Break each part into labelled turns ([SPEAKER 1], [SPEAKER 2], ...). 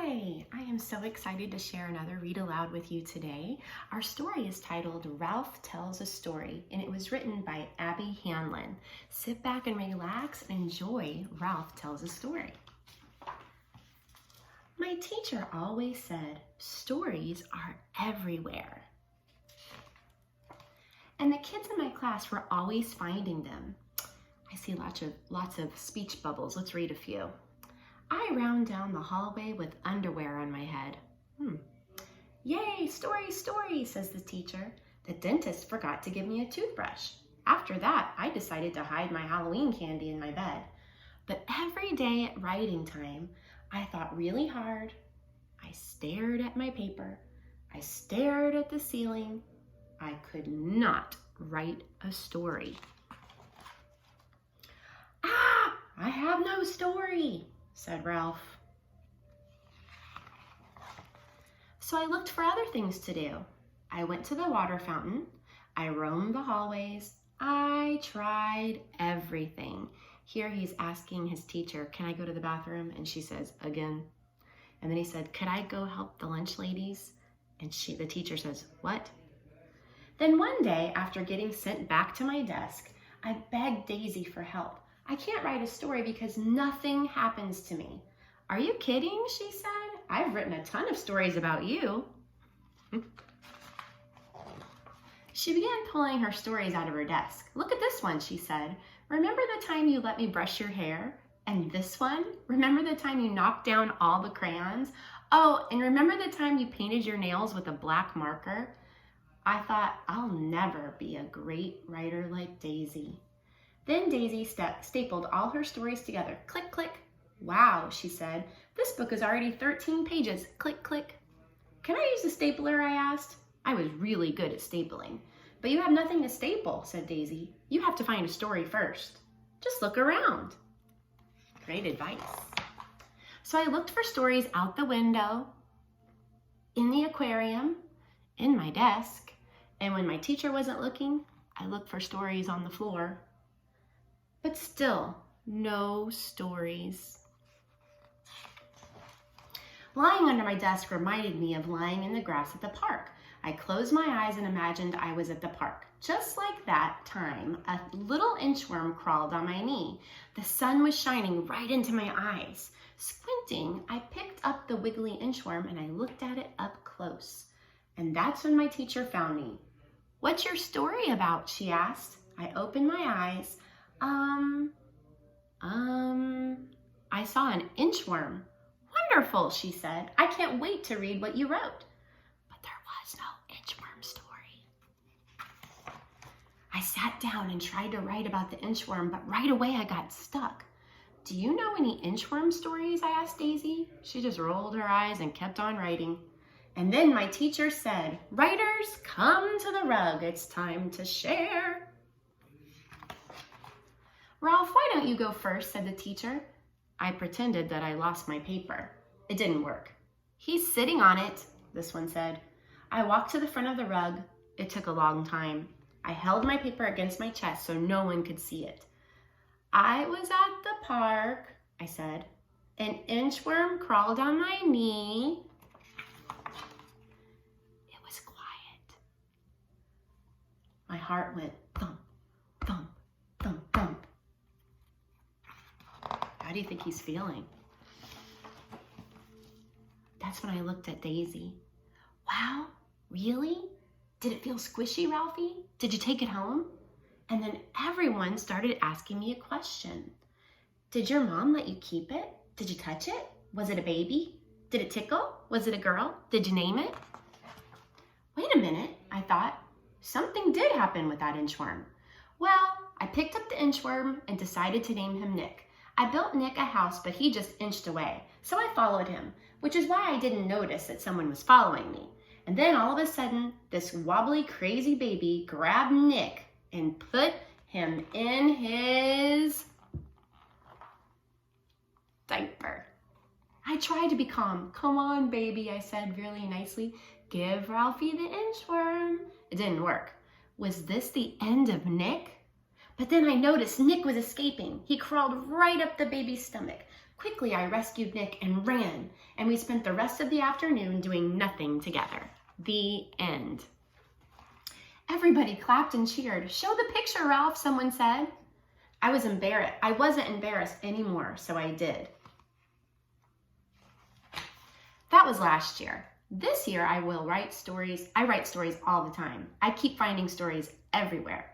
[SPEAKER 1] Hi, I am so excited to share another Read Aloud with you today. Our story is titled Ralph Tells a Story, and it was written by Abby Hanlon. Sit back and relax and enjoy Ralph Tells a Story. My teacher always said, stories are everywhere. And the kids in my class were always finding them. I see lots of speech bubbles. Let's read a few. I round down the hallway with underwear on my head. Yay, story, story, says the teacher. The dentist forgot to give me a toothbrush. After that, I decided to hide my Halloween candy in my bed. But every day at writing time, I thought really hard. I stared at my paper. I stared at the ceiling. I could not write a story. I have no story, said Ralph. So I looked for other things to do. I went to the water fountain. I roamed the hallways. I tried everything. Here he's asking his teacher, can I go to the bathroom? And she says, again. And then he said, could I go help the lunch ladies? And the teacher says, what? Then one day, after getting sent back to my desk, I begged Daisy for help. I can't write a story because nothing happens to me. Are you kidding? She said. I've written a ton of stories about you. She began pulling her stories out of her desk. Look at this one, she said. Remember the time you let me brush your hair? And this one? Remember the time you knocked down all the crayons? Oh, and remember the time you painted your nails with a black marker? I thought, I'll never be a great writer like Daisy. Then Daisy stapled all her stories together. Click, click. Wow, she said. This book is already 13 pages. Click, click. Can I use a stapler? I asked. I was really good at stapling. But you have nothing to staple, said Daisy. You have to find a story first. Just look around. Great advice. So I looked for stories out the window, in the aquarium, in my desk, and when my teacher wasn't looking, I looked for stories on the floor. But still, no stories. Lying under my desk reminded me of lying in the grass at the park. I closed my eyes and imagined I was at the park. Just like that time, a little inchworm crawled on my knee. The sun was shining right into my eyes. Squinting, I picked up the wiggly inchworm and I looked at it up close. And that's when my teacher found me. What's your story about? She asked. I opened my eyes. I saw an inchworm. Wonderful, she said. I can't wait to read what you wrote. But there was no inchworm story. I sat down and tried to write about the inchworm, but right away I got stuck. Do you know any inchworm stories? I asked Daisy. She just rolled her eyes and kept on writing. And then my teacher said, writers, come to the rug. It's time to share. Ralph, why don't you go first, said the teacher. I pretended that I lost my paper. It didn't work. He's sitting on it, this one said. I walked to the front of the rug. It took a long time. I held my paper against my chest so no one could see it. I was at the park, I said. An inchworm crawled on my knee. It was quiet. My heart went thump, thump, thump, thump. How do you think he's feeling? That's when I looked at Daisy. Wow, really? Did it feel squishy, Ralphie? Did you take it home? And then everyone started asking me a question. Did your mom let you keep it? Did you touch it? Was it a baby? Did it tickle? Was it a girl? Did you name it? Wait a minute, I thought. Something did happen with that inchworm. Well, I picked up the inchworm and decided to name him Nick. I built Nick a house, but he just inched away. So I followed him, which is why I didn't notice that someone was following me. And then all of a sudden, this wobbly, crazy baby grabbed Nick and put him in his diaper. I tried to be calm. Come on, baby, I said really nicely. Give Ralphie the inchworm. It didn't work. Was this the end of Nick? But then I noticed Nick was escaping. He crawled right up the baby's stomach. Quickly, I rescued Nick and ran, and we spent the rest of the afternoon doing nothing together. The end. Everybody clapped and cheered. Show the picture, Ralph, someone said. I wasn't embarrassed anymore, so I did. That was last year. This year, I write stories all the time. I keep finding stories everywhere.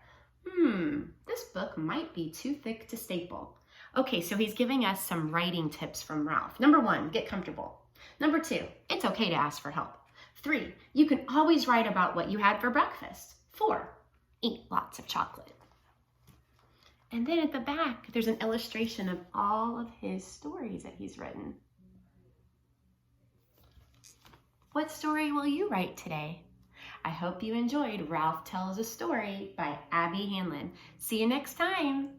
[SPEAKER 1] This book might be too thick to staple. Okay, so he's giving us some writing tips from Ralph. Number 1, get comfortable. Number 2, it's okay to ask for help. 3, you can always write about what you had for breakfast. 4, eat lots of chocolate. And then at the back, there's an illustration of all of his stories that he's written. What story will you write today? I hope you enjoyed Ralph Tells a Story by Abby Hanlon. See you next time.